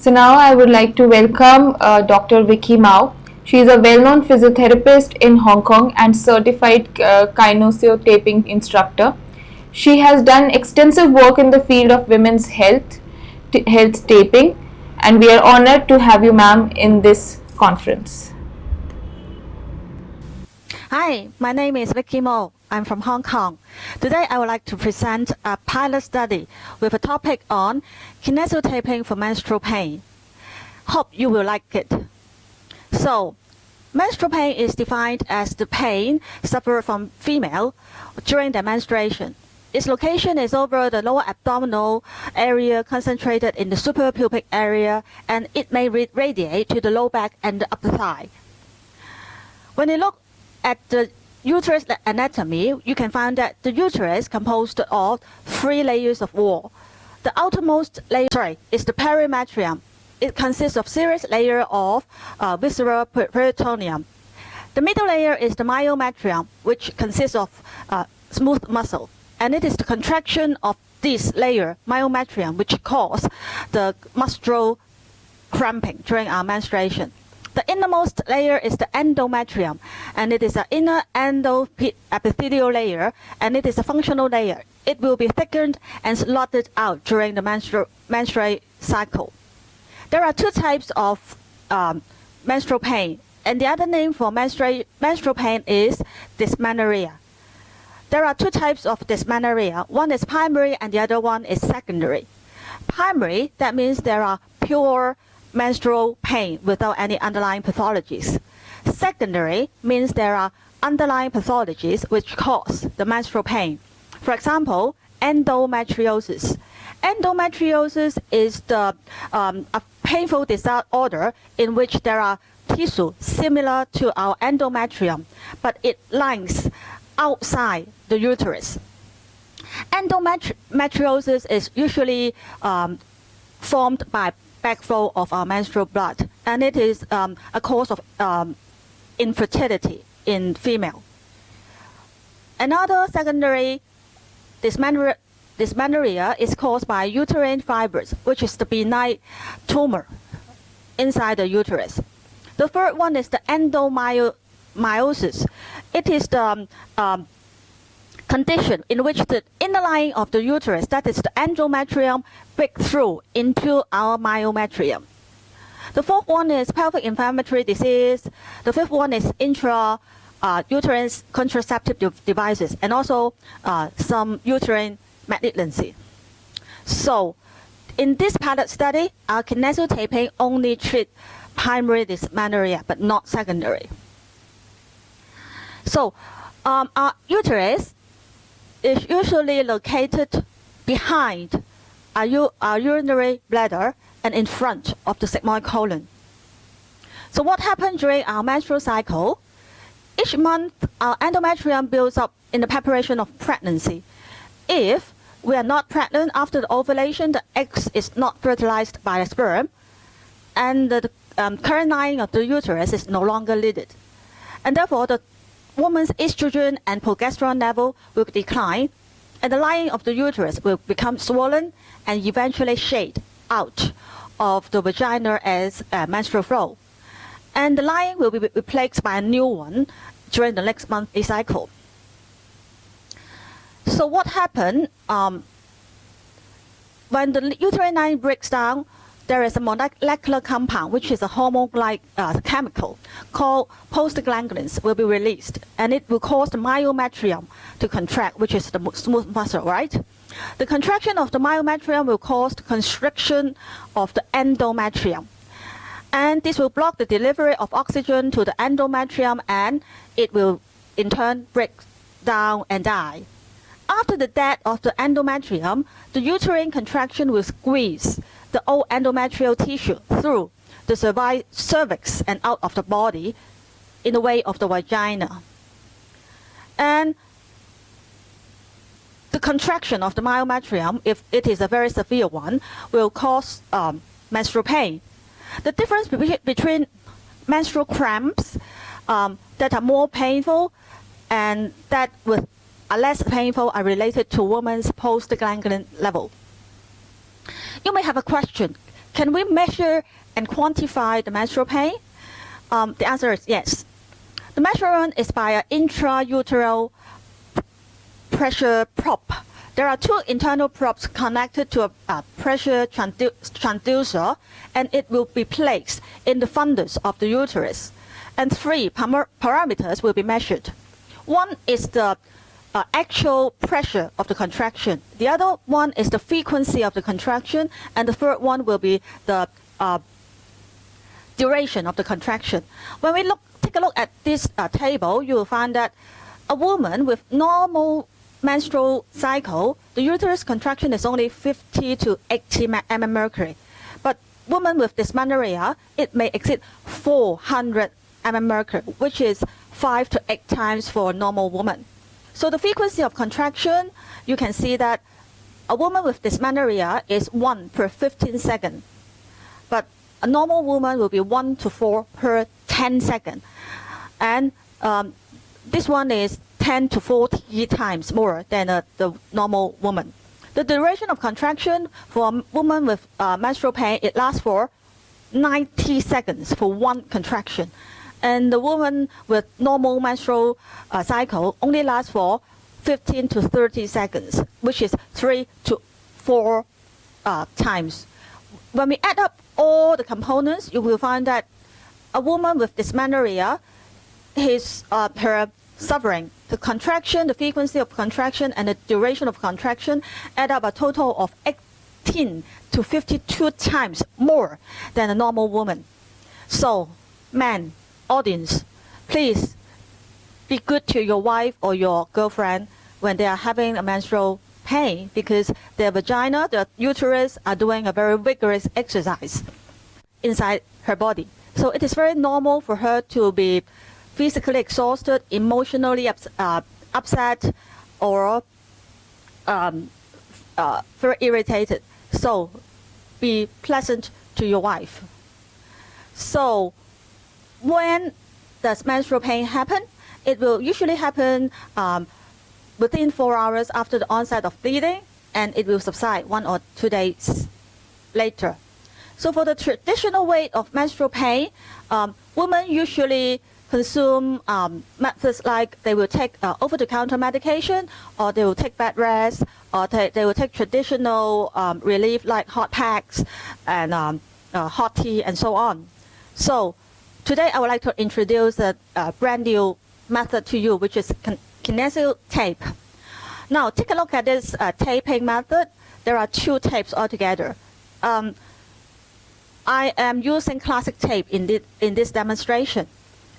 So now I would like to welcome Dr. Vicky Mao. She is a well-known physiotherapist in Hong Kong and certified kinesiotaping instructor. She has done extensive work in the field of women's health taping, and we are honored to have you, ma'am, in this conference. Hi, my name is Vicky Mo. I'm from Hong Kong. Today I would like to present a pilot study with a topic on kinesiotaping for menstrual pain. Hope you will like it. So, menstrual pain is defined as the pain suffered from female during their menstruation. Its location is over the lower abdominal area concentrated in the suprapubic area, and it may radiate to the low back and the upper thigh. When you look at the uterus anatomy, you can find that the uterus is composed of 3 layers of wall. The outermost layer is the perimetrium. It consists of series layer of visceral peritoneum. The middle layer is the myometrium, which consists of smooth muscle, and it is the contraction of this layer, myometrium, which cause the menstrual cramping during our menstruation. The innermost layer is the endometrium, and it is an inner endoepithelial layer, and it is a functional layer. It will be thickened and slotted out during the menstrual cycle. There are 2 types of menstrual pain, and the other name for menstrual pain is dysmenorrhea. There are 2 types of dysmenorrhea. One is primary and the other one is secondary. Primary, that means there are pure menstrual pain without any underlying pathologies. Secondary means there are underlying pathologies which cause the menstrual pain. For example, endometriosis. Endometriosis is a painful disorder in which there are tissue similar to our endometrium, but it lies outside the uterus. Endometriosis is usually formed by backflow of our menstrual blood, and it is a cause of infertility in female. Another secondary dysmenorrhea is caused by uterine fibers, which is the benign tumor inside the uterus. The third one is the endomyosis. It is the condition in which the inner lining of the uterus, that is the endometrium, break through into our myometrium. The fourth one is pelvic inflammatory disease. The fifth one is uterine contraceptive devices, and also some uterine malignancy. So, in this pilot study, our kinesiotaping only treat primary dysmenorrhea, but not secondary. So, our uterus is usually located behind our urinary bladder and in front of the sigmoid colon. So what happens during our menstrual cycle? Each month, our endometrium builds up in the preparation of pregnancy. If we are not pregnant after the ovulation, the egg is not fertilized by the sperm, and the current lining of the uterus is no longer lidded. And therefore, the woman's estrogen and progesterone level will decline, and the lining of the uterus will become swollen and eventually shed out of the vagina as menstrual flow. And the lining will be replaced by a new one during the next monthly cycle. So what happened when the uterine lining breaks down? There is a molecular compound, which is a hormone-like chemical called prostaglandins, will be released, and it will cause the myometrium to contract, which is the smooth muscle, right? The contraction of the myometrium will cause the constriction of the endometrium, and this will block the delivery of oxygen to the endometrium, and it will in turn break down and die. After the death of the endometrium, the uterine contraction will squeeze the old endometrial tissue through the cervix and out of the body in the way of the vagina. And the contraction of the myometrium, if it is a very severe one, will cause menstrual pain. The difference between menstrual cramps that are more painful and that with are less painful are related to women's prostaglandin level. You may have a question. can we measure and quantify the menstrual pain? The answer is yes. The measurement is by an intrauterine pressure probe. There are two internal probes connected to a pressure transducer, and it will be placed in the fundus of the uterus. And three parameters will be measured. One is the actual pressure of the contraction. The other one is the frequency of the contraction, and the third one will be the duration of the contraction. When we take a look at this table, you will find that a woman with normal menstrual cycle, the uterus contraction is only 50 to 80 mmHg. But women with dysmenorrhea, it may exceed 400 mmHg, which is 5 to 8 times for a normal woman. So the frequency of contraction, you can see that a woman with dysmenorrhea is 1 per 15 seconds. But a normal woman will be 1 to 4 per 10 seconds. And this one is 10 to 40 times more than the normal woman. The duration of contraction for a woman with menstrual pain, it lasts for 90 seconds for one contraction. And the woman with normal menstrual cycle only lasts for 15 to 30 seconds, which is 3 to 4 times. When we add up all the components, you will find that a woman with dysmenorrhea, her suffering, the contraction, the frequency of contraction, and the duration of contraction add up a total of 18 to 52 times more than a normal woman. So, men, audience, please be good to your wife or your girlfriend when they are having a menstrual pain, because their vagina, their uterus are doing a very vigorous exercise inside her body. So it is very normal for her to be physically exhausted, emotionally upset, or very irritated. So be pleasant to your wife. So when does menstrual pain happen? It will usually happen within 4 hours after the onset of bleeding, and it will subside 1 or 2 days later. So for the traditional way of menstrual pain, women usually consume methods like they will take over-the-counter medication, or they will take bed rest, or they will take traditional relief like hot packs and hot tea and so on. So today I would like to introduce a brand new method to you, which is kinesio tape. Now take a look at this taping method. There are 2 tapes altogether. I am using classic tape in this demonstration.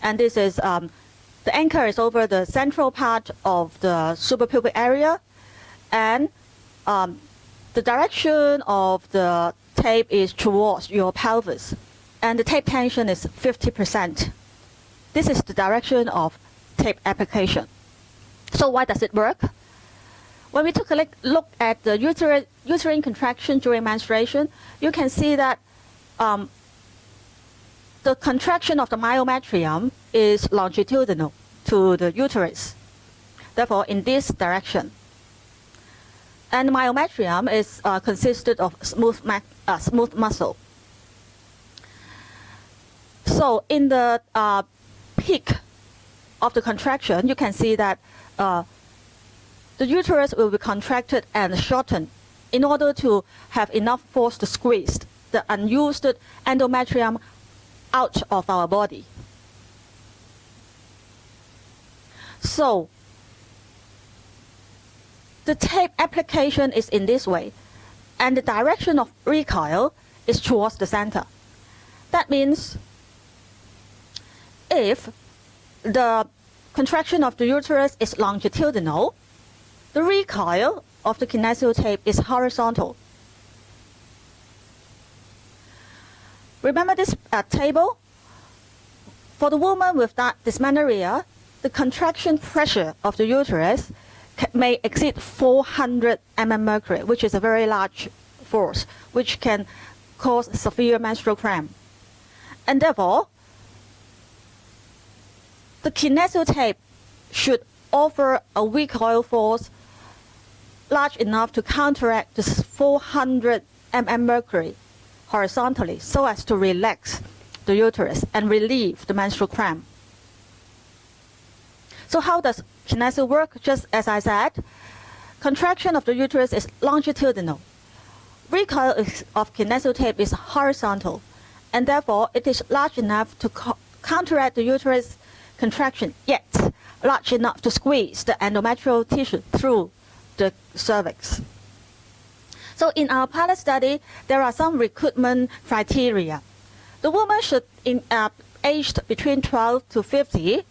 And this is, the anchor is over the central part of the suprapubic area, and the direction of the tape is towards your pelvis, and the tape tension is 50%. This is the direction of tape application. So why does it work? When we took a look at the uterine contraction during menstruation, you can see that the contraction of the myometrium is longitudinal to the uterus, therefore in this direction. And the myometrium is consisted of smooth muscle. So in the peak of the contraction, you can see that the uterus will be contracted and shortened in order to have enough force to squeeze the unused endometrium out of our body. So the tape application is in this way, and the direction of recoil is towards the center. That means if the contraction of the uterus is longitudinal, the recoil of the kinesio tape is horizontal. Remember this table? For the woman with dysmenorrhea, the contraction pressure of the uterus may exceed 400 mmHg, which is a very large force, which can cause severe menstrual cramp. And therefore, the kinesio tape should offer a recoil force large enough to counteract this 400 mmHg horizontally so as to relax the uterus and relieve the menstrual cramp. So how does kinesio work? Just as I said, contraction of the uterus is longitudinal. Recoil of kinesio tape is horizontal, and therefore it is large enough to counteract the uterus contraction, yet large enough to squeeze the endometrial tissue through the cervix. So in our pilot study, there are some recruitment criteria. The woman should be aged between 12 to 50,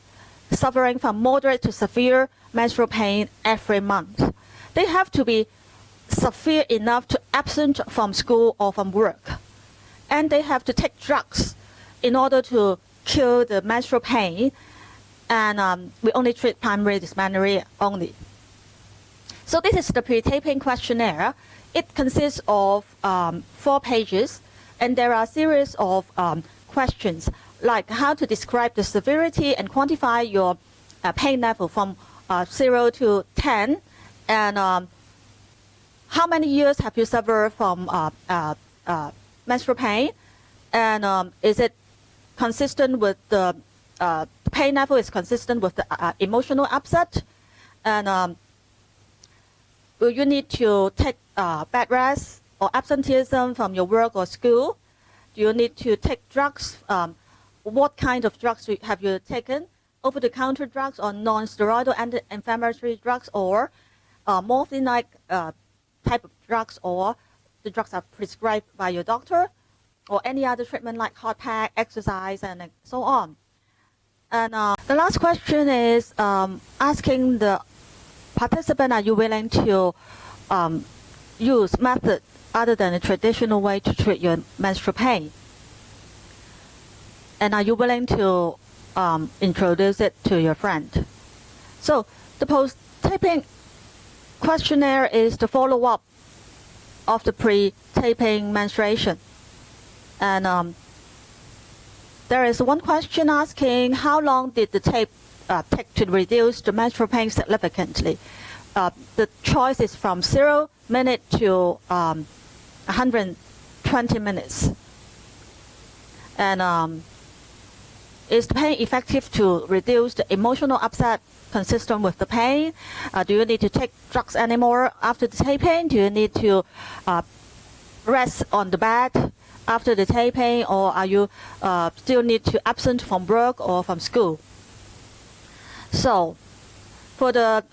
suffering from moderate to severe menstrual pain every month. They have to be severe enough to absent from school or from work. And they have to take drugs in order to cure the menstrual pain. And we only treat primary dysmenorrhea only. So this is the pre-taping questionnaire. It consists of 4 pages, and there are a series of questions like how to describe the severity and quantify your pain level from 0 to 10, and how many years have you suffered from menstrual pain, and is it consistent with the pain level is consistent with the emotional upset, and will you need to take bed rest or absenteeism from your work or school? Do you need to take drugs? What kind of drugs have you taken? Over-the-counter drugs or non-steroidal anti-inflammatory drugs, or morphine-like type of drugs, or the drugs are prescribed by your doctor, or any other treatment like hot pack, exercise, and so on. And the last question is asking the participant, are you willing to use method other than the traditional way to treat your menstrual pain? And are you willing to introduce it to your friend? So the post-taping questionnaire is the follow-up of the pre-taping menstruation. And there is one question asking, how long did the tape take to reduce the menstrual pain significantly? The choice is from 0 minutes to 120 minutes. And is the pain effective to reduce the emotional upset consistent with the pain? Do you need to take drugs anymore after the taping? Do you need to rest on the bed after the taping, or are you still need to absent from work or from school? So for the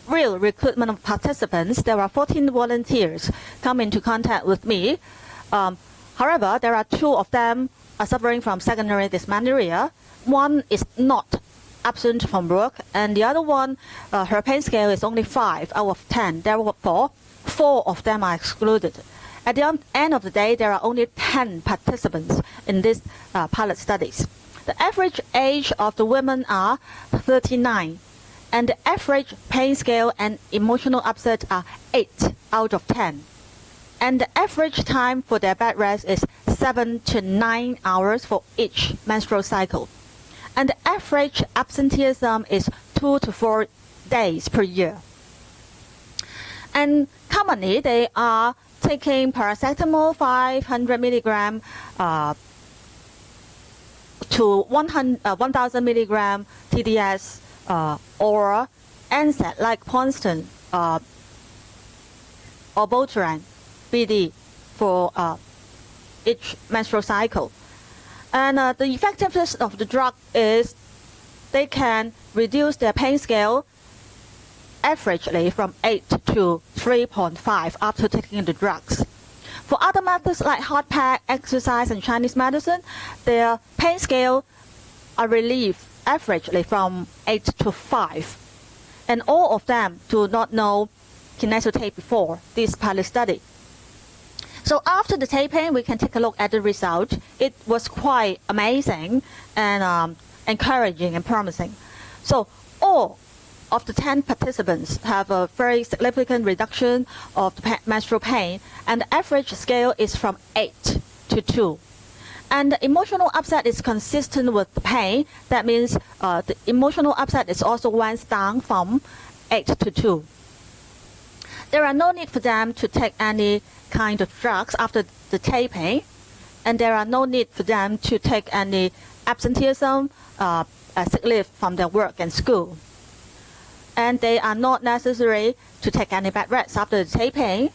real recruitment of participants, there are 14 volunteers come into contact with me. However, there are 2 of them are suffering from secondary dysmenorrhea. One is not absent from work, and the other one, her pain scale is only 5 out of 10. Therefore, 4 of them are excluded. At the end of the day, there are only 10 participants in this pilot studies. The average age of the women are 39, and the average pain scale and emotional upset are 8 out of 10. And the average time for their bed rest is 7 to 9 hours for each menstrual cycle. And the average absenteeism is 2 to 4 days per year. And commonly, they are taking paracetamol 500 milligram to 1,000 milligram TDS or NSAID like Ponston or Voteran BD for each menstrual cycle. And the effectiveness of the drug is they can reduce their pain scale averagely from 8 to 3.5 after taking the drugs. For other methods like hot pack, exercise, and Chinese medicine, their pain scale are relieved averagely from 8 to 5. And all of them do not know kinesio tape before this pilot study. So after the taping, we can take a look at the result. It was quite amazing and encouraging and promising. So all of the 10 participants have a very significant reduction of the menstrual pain, and the average scale is from 8 to 2. And the emotional upset is consistent with the pain. That means the emotional upset is also went down from 8 to 2. There are no need for them to take any kind of drugs after the taping, and there are no need for them to take any absenteeism, sick leave from their work and school. And they are not necessary to take any bed rest after the taping.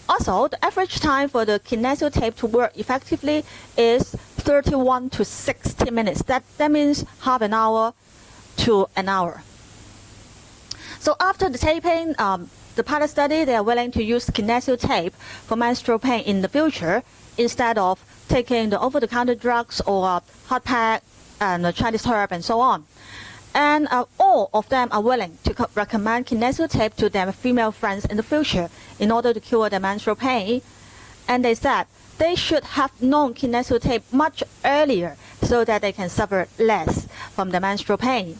Also, the average time for the kinesio tape to work effectively is 31 to 60 minutes. That means half an hour to an hour. So after the taping, the pilot study, they are willing to use kinesio tape for menstrual pain in the future instead of taking the over-the-counter drugs or hot pack and Chinese herb and so on. And all of them are willing to recommend kinesio tape to their female friends in the future in order to cure their menstrual pain. And they said they should have known kinesio tape much earlier so that they can suffer less from the menstrual pain.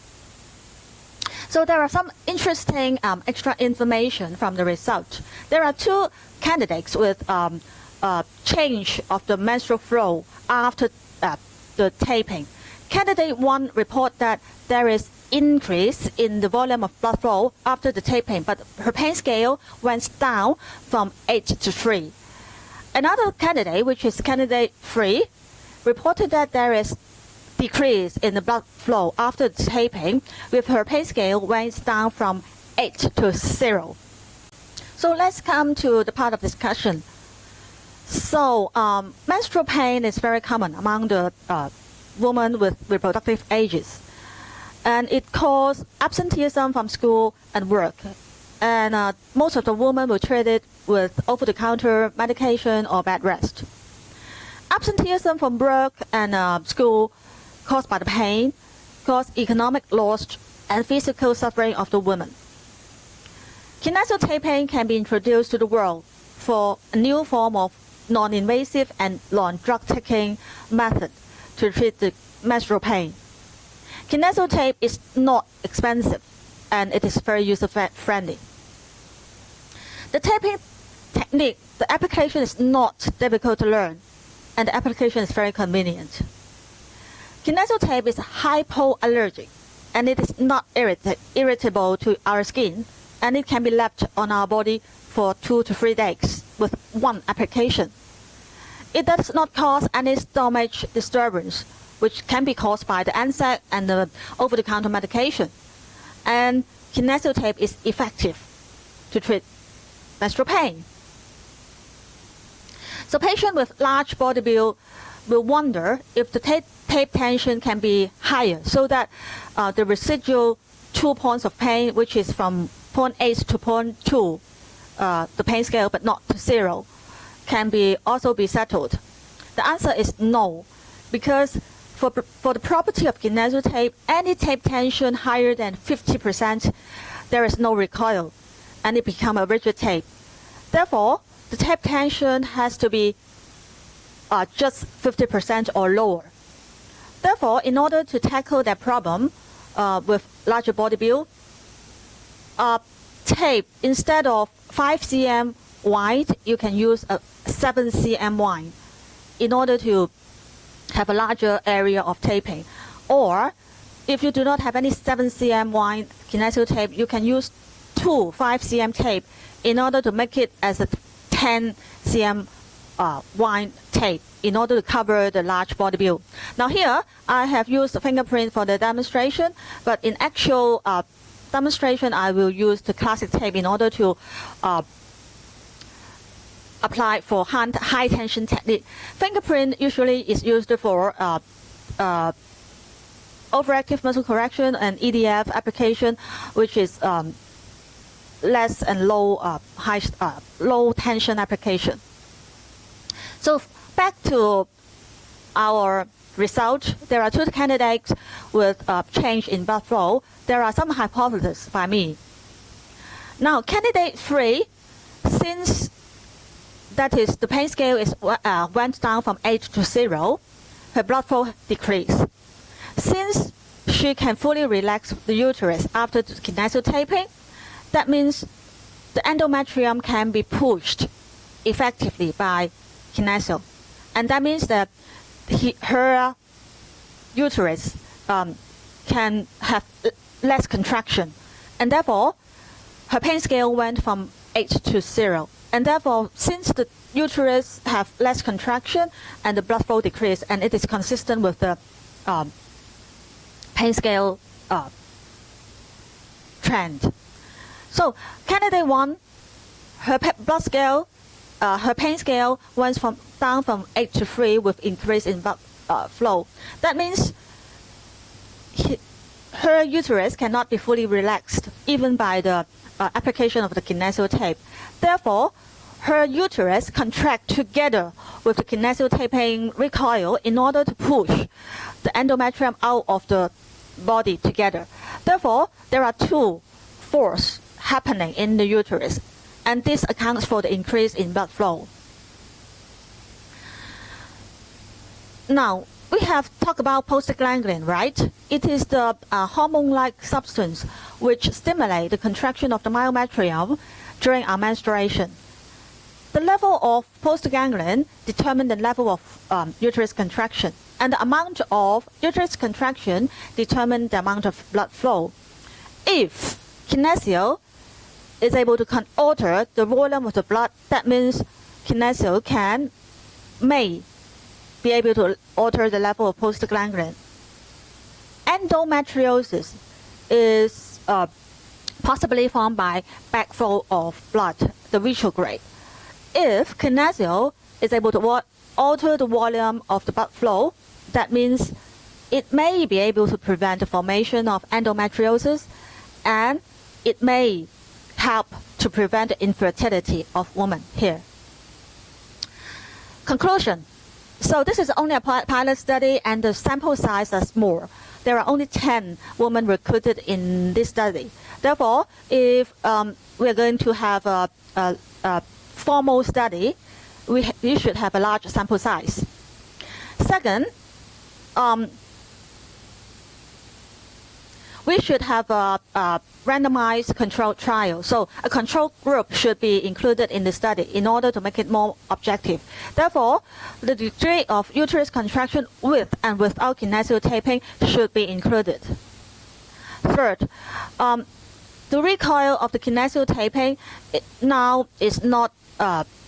So there are some interesting extra information from the result. There are two candidates with change of the menstrual flow after the taping. Candidate 1 report that there is increase in the volume of blood flow after the taping, but her pain scale went down from 8 to 3. Another candidate, which is candidate 3, reported that there is decrease in the blood flow after the taping, with her pain scale went down from 8 to 0. So let's come to the part of discussion. So menstrual pain is very common among the women with reproductive ages, and it causes absenteeism from school and work. And most of the women were treated with over-the-counter medication or bed rest. Absenteeism from work and school caused by the pain cause economic loss and physical suffering of the women. Kinesio taping can be introduced to the world for a new form of non-invasive and non-drug taking method to treat the menstrual pain. Kinesio tape is not expensive and it is very user-friendly. The taping technique, the application is not difficult to learn, and the application is very convenient. Kinesio tape is hypoallergic, and it is not irritable to our skin, and it can be left on our body for 2 to 3 days with one application. It does not cause any stomach disturbance, which can be caused by the NSAID and the over-the-counter medication. And kinesio tape is effective to treat menstrual pain. So patients with large body build will wonder if the tape tension can be higher so that the residual 2 points of pain, which is from 0.8 to 0.2, the pain scale but not to 0, can also be settled. The answer is no, because for the property of kinesio tape, any tape tension higher than 50%, there is no recoil, and it becomes a rigid tape. Therefore, the tape tension has to be just 50% or lower. Therefore, in order to tackle that problem with larger body build, tape, instead of 5 cm wide, you can use a 7 cm wide in order to have a larger area of taping. Or if you do not have any 7 cm wide kinesio tape, you can use 2 5 cm tape in order to make it as a 10 cm wide tape in order to cover the large body build. Now here I have used the fingerprint for the demonstration, but in actual demonstration I will use the classic tape in order to apply for high tension technique. Fingerprint usually is used for overactive muscle correction and EDF application, which is less and low tension application. So back to our result, there are 2 candidates with change in blood flow. There are some hypotheses by me. Now candidate 3, since that is the pain scale went down from 8 to 0, her blood flow decreased. Since she can fully relax the uterus after the kinesio taping, that means the endometrium can be pushed effectively by kinesio. And that means that her uterus can have less contraction. And therefore, her pain scale went from 8 to 0. And therefore, since the uterus have less contraction and the blood flow decrease, and it is consistent with the pain scale trend. So candidate 1, her blood scale, her pain scale went down from 8 to 3 with increase in blood flow. That means her uterus cannot be fully relaxed even by the application of the kinesio tape. Therefore, her uterus contract together with the kinesio taping recoil in order to push the endometrium out of the body together. Therefore, there are two forces happening in the uterus, and this accounts for the increase in blood flow. Now, we have talked about prostaglandin, right? It is the hormone-like substance which stimulates the contraction of the myometrium during our menstruation. The level of prostaglandin determines the level of uterus contraction, and the amount of uterus contraction determines the amount of blood flow. If kinesio is able to alter the volume of the blood, that means kinesio may be able to alter the level of prostaglandin. Endometriosis is possibly formed by backflow of blood, the retrograde. If kinesio is able to alter the volume of the blood flow, that means it may be able to prevent the formation of endometriosis, and it may help to prevent the infertility of women here. Conclusion. So this is only a pilot study, and the sample size is small. There are only 10 women recruited in this study. Therefore, if we are going to have a formal study, we should have a large sample size. Second, we should have a randomized controlled trial. So a control group should be included in the study in order to make it more objective. Therefore, the degree of uterus contraction with and without kinesio taping should be included. Third, the recoil of the kinesio taping now is not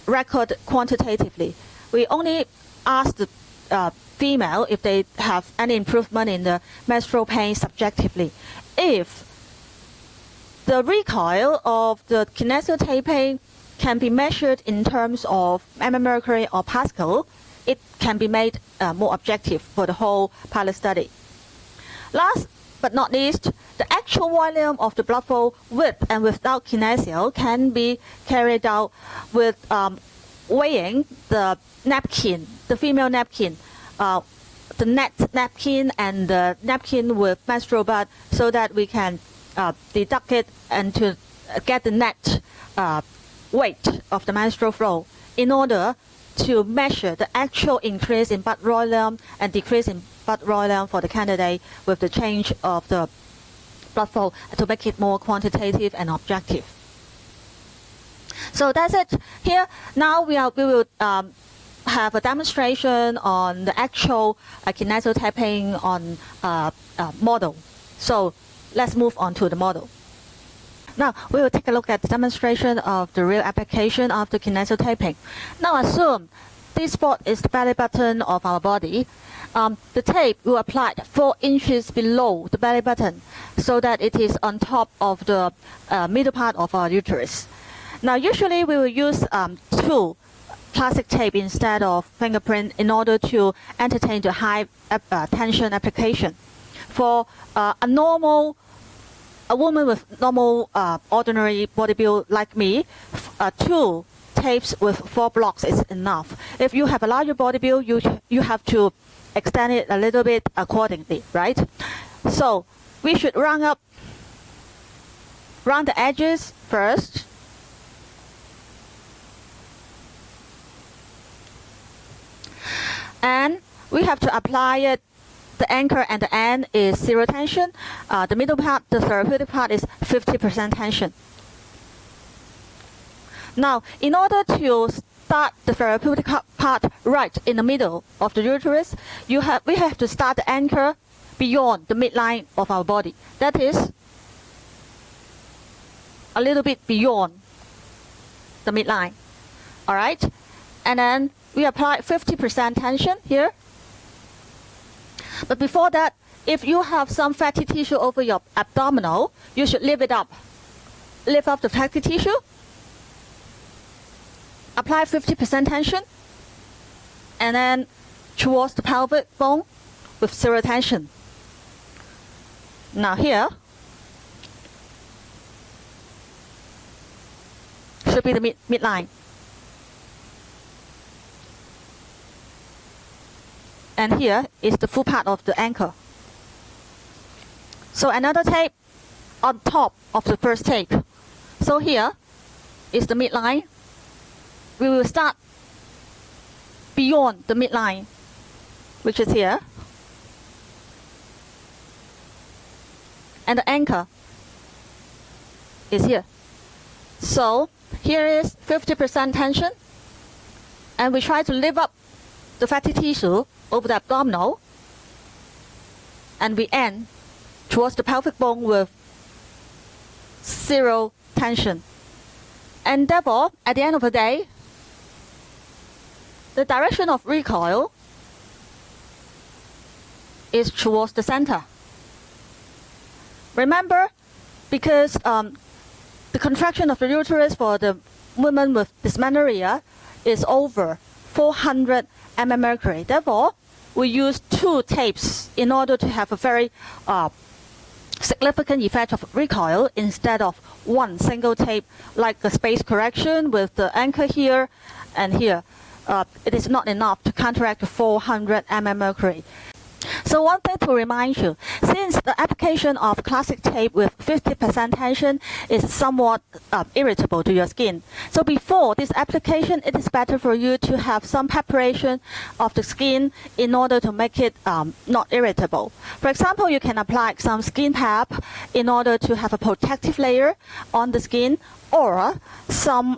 recorded quantitatively. We only ask the female if they have any improvement in the menstrual pain subjectively. If the recoil of the kinesio taping can be measured in terms of mmHg or Pascal, it can be made more objective for the whole pilot study. Last but not least, the actual volume of the blood flow with and without kinesio can be carried out with weighing the napkin, the female napkin, the net napkin and the napkin with menstrual blood, so that we can deduct it and to get the net weight of the menstrual flow in order to measure the actual increase in blood volume and decrease in blood volume for the candidate with the change of the blood flow to make it more quantitative and objective. So that's it. Here now we will have a demonstration on the actual kinesio taping on model. So let's move on to the model. Now we will take a look at the demonstration of the real application of the kinesio taping. Now assume this spot is the belly button of our body. The tape will apply 4 inches below the belly button so that it is on top of the middle part of our uterus. Now usually we will use 2 plastic tape instead of fingerprint in order to entertain the high tension application. For a woman with normal ordinary body build like me, 2 tapes with 4 blocks is enough. If you have a larger body build, you have to extend it a little bit accordingly, right? So we should round the edges first. And we have to apply it. The anchor and the end is 0 tension. The middle part, the therapeutic part, is 50% tension. Now, in order to start the therapeutic part right in the middle of the uterus, we have to start the anchor beyond the midline of our body. That is a little bit beyond the midline. Alright? And then we apply 50% tension here. But before that, if you have some fatty tissue over your abdominal, you should lift it up. Lift up the fatty tissue. Apply 50% tension. And then towards the pelvic bone with 0 tension. Now here should be the midline. And here is the full part of the ankle. So another tape on top of the first tape. So here is the midline. We will start beyond the midline, which is here. And the anchor is here. So here is 50% tension. And we try to lift up the fatty tissue over the abdominal. And we end towards the pelvic bone with 0 tension. And therefore, at the end of the day, the direction of recoil is towards the center. Remember, because the contraction of the uterus for the women with dysmenorrhea is over 400 mmHg. Therefore, we use 2 tapes in order to have a very significant effect of recoil instead of 1 single tape like the space correction with the anchor here and here. It is not enough to counteract the 400 mmHg. So one thing to remind you, since the application of classic tape with 50% tension is somewhat irritable to your skin, so before this application, it is better for you to have some preparation of the skin in order to make it not irritable. For example, you can apply some skin pap in order to have a protective layer on the skin, or some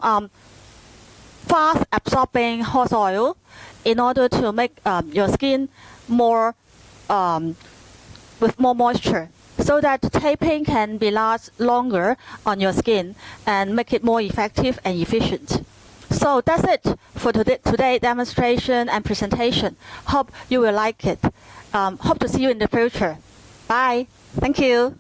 fast absorbing horse oil in order to make your skin more with more moisture, so that the taping can be last longer on your skin and make it more effective and efficient. So that's it for today's demonstration and presentation. Hope you will like it. Hope to see you in the future. Bye. Thank you.